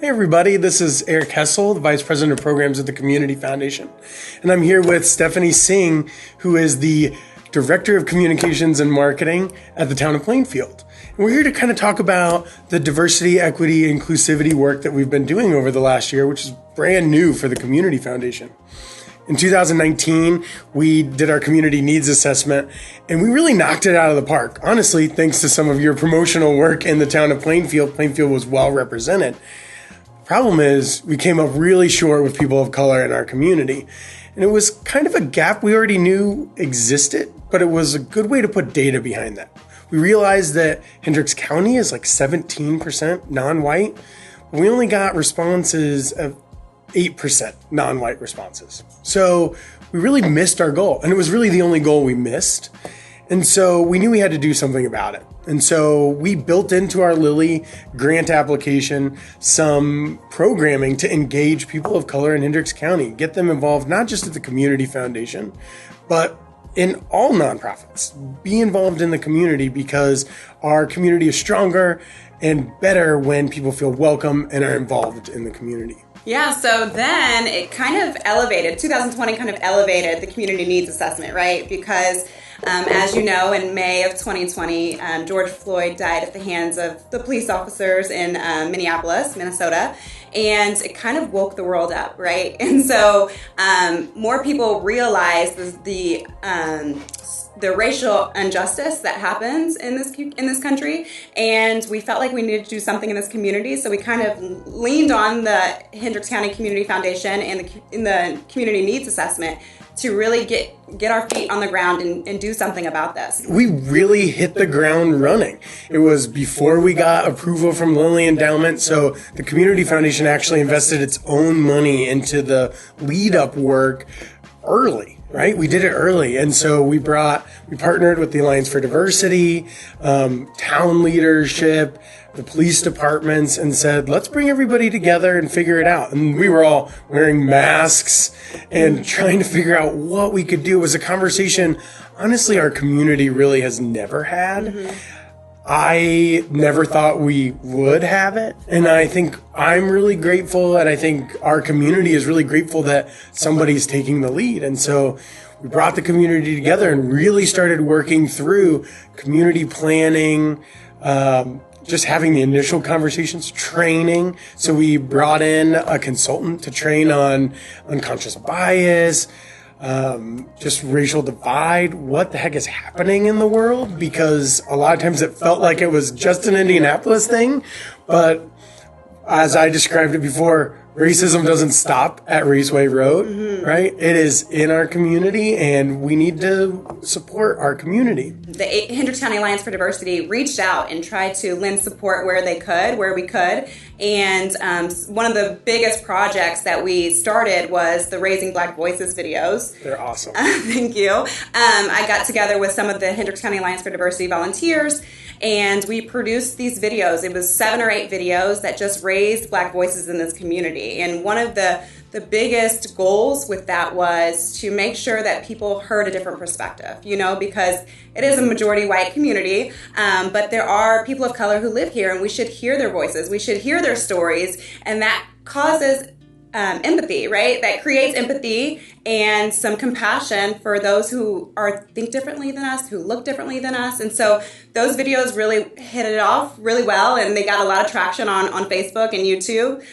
Hey everybody, this is Eric Hessel, the Vice President of Programs at the Community Foundation. And I'm here with Stephanie Singh, who is the Director of Communications and Marketing at the town of Plainfield. And we're here to kind of talk about the diversity, equity, inclusivity work that we've been doing over the last year, which is brand new for the Community Foundation. In 2019, we did our community needs assessment, and we really knocked it out of the park. Honestly, thanks to some of your promotional work in the town of Plainfield, Plainfield was well represented. Problem is, we came up really short with people of color in our community. And it was kind of a gap we already knew existed, but it was a good way to put data behind that. We realized that Hendricks County is like 17% non-white, but we only got responses of 8% non-white responses. So we really missed our goal, and it was really the only goal we missed. And so we knew we had to do something about it. And so we built into our Lilly grant application some programming to engage people of color in Hendricks County, get them involved not just at the Community Foundation, but in all nonprofits. Be involved in the community because our community is stronger and better when people feel welcome and are involved in the community. Yeah, so then it kind of elevated, 2020 kind of elevated the community needs assessment, right? Because as you know, in May of 2020, George Floyd died at the hands of the police officers in Minneapolis, Minnesota, and it kind of woke the world up, right? And so more people realized the racial injustice that happens in this country, and we felt like we needed to do something in this community. So we kind of leaned on the Hendricks County Community Foundation and the Community Needs Assessment to really get our feet on the ground and do something about this. We really hit the ground running. It was before we got approval from Lilly Endowment, so the Community Foundation actually invested its own money into the lead-up work early. Right? We did it early. And so we partnered with the Alliance for Diversity, town leadership, the police departments, and said, let's bring everybody together and figure it out. And we were all wearing masks and trying to figure out what we could do. It was a conversation, honestly, our community really has never had. Mm-hmm. I never thought we would have it. And I think I'm really grateful, and I think our community is really grateful that somebody's taking the lead. And so we brought the community together and really started working through community planning, just having the initial conversations, training. So we brought in a consultant to train on unconscious bias, just racial divide, what the heck is happening in the world, because a lot of times it felt like it was just an Indianapolis thing, but as I described it before, racism doesn't stop at Raceway Road, mm-hmm. right? It is in our community, and we need to support our community. The Hendricks County Alliance for Diversity reached out and tried to lend support where we could. And one of the biggest projects that we started was the Raising Black Voices videos. They're awesome. Thank you. I got together with some of the Hendricks County Alliance for Diversity volunteers, and we produced these videos. It was 7 or 8 videos that just raised Black voices in this community. And one of the biggest goals with that was to make sure that people heard a different perspective, because it is a majority white community, but there are people of color who live here, and we should hear their voices. We should hear their stories, and that causes empathy, right? That creates empathy and some compassion for those who think differently than us, who look differently than us. And so those videos really hit it off really well, and they got a lot of traction on Facebook and YouTube.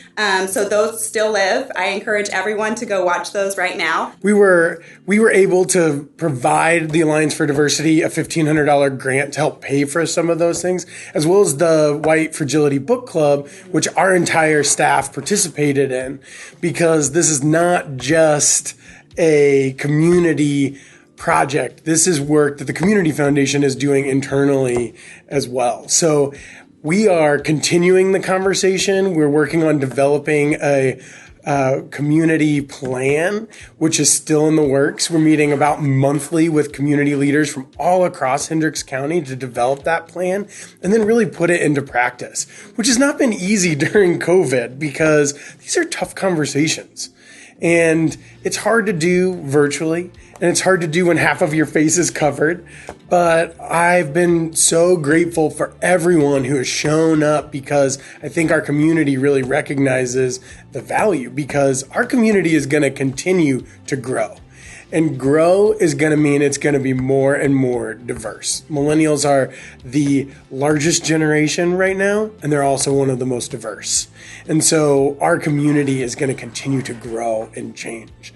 So those still live. I encourage everyone to go watch those right now. We were able to provide the Alliance for Diversity a $1,500 grant to help pay for some of those things, as well as the White Fragility Book Club, which our entire staff participated in, because this is not just a community project. This is work that the Community Foundation is doing internally as well. So we are continuing the conversation. We're working on developing a community plan, which is still in the works. We're meeting about monthly with community leaders from all across Hendricks County to develop that plan and then really put it into practice, which has not been easy during COVID because these are tough conversations. And it's hard to do virtually, and it's hard to do when half of your face is covered. But I've been so grateful for everyone who has shown up, because I think our community really recognizes the value, because our community is going to continue to grow. And grow is going to mean it's going to be more and more diverse. Millennials are the largest generation right now, and they're also one of the most diverse. And so our community is going to continue to grow and change.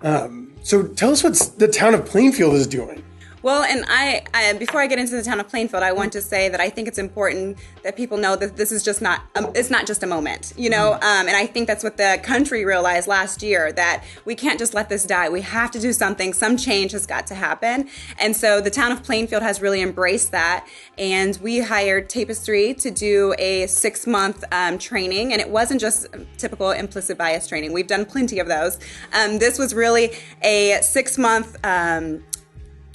So tell us what the town of Plainfield is doing. Well, and I before I get into the town of Plainfield, I want to say that I think it's important that people know that this is just not, it's not just a moment, you know, and I think that's what the country realized last year, that we can't just let this die. We have to do something. Some change has got to happen. And so the town of Plainfield has really embraced that. And we hired Tapestry to do a 6-month training. And it wasn't just typical implicit bias training. We've done plenty of those. This was really a 6-month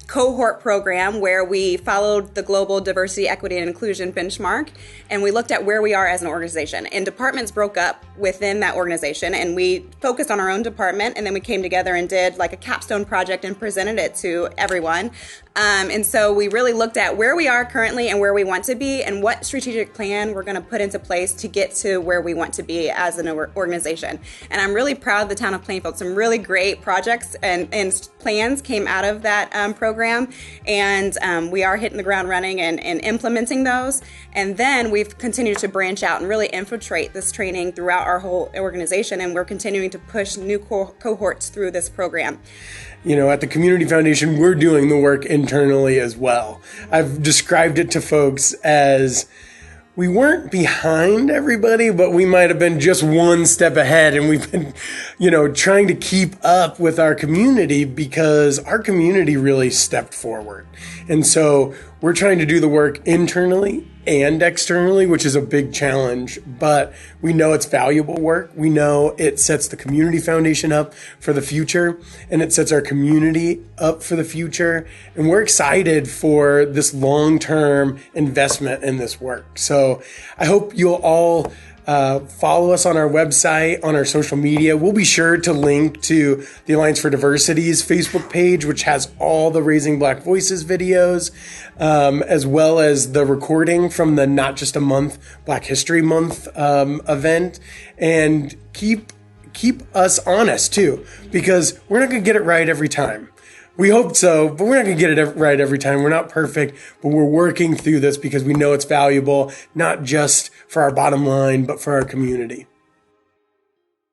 cohort program where we followed the global diversity, equity, and inclusion benchmark, and we looked at where we are as an organization. And departments broke up within that organization, and we focused on our own department, and then we came together and did like a capstone project and presented it to everyone. And so we really looked at where we are currently and where we want to be, and what strategic plan we're going to put into place to get to where we want to be as an organization. And I'm really proud of the town of Plainfield. Some really great projects and plans came out of that program, and we are hitting the ground running and implementing those. And then we've continued to branch out and really infiltrate this training throughout our whole organization, and we're continuing to push new cohorts through this program. You know, at the Community Foundation, we're doing the work internally as well. I've described it to folks as we weren't behind everybody, but we might have been just one step ahead. And we've been, you know, trying to keep up with our community, because our community really stepped forward. And so we're trying to do the work internally and externally, which is a big challenge, but we know it's valuable work. We know it sets the Community Foundation up for the future, and it sets our community up for the future. And we're excited for this long-term investment in this work. So I hope you'll all follow us on our website, on our social media. We'll be sure to link to the Alliance for Diversity's Facebook page, which has all the Raising Black Voices videos, as well as the recording from the Not Just a Month, Black History Month event. And keep us honest too, because we're not going to get it right every time. We hope so, but we're not going to get it right every time. We're not perfect, but we're working through this because we know it's valuable, not just for our bottom line, but for our community.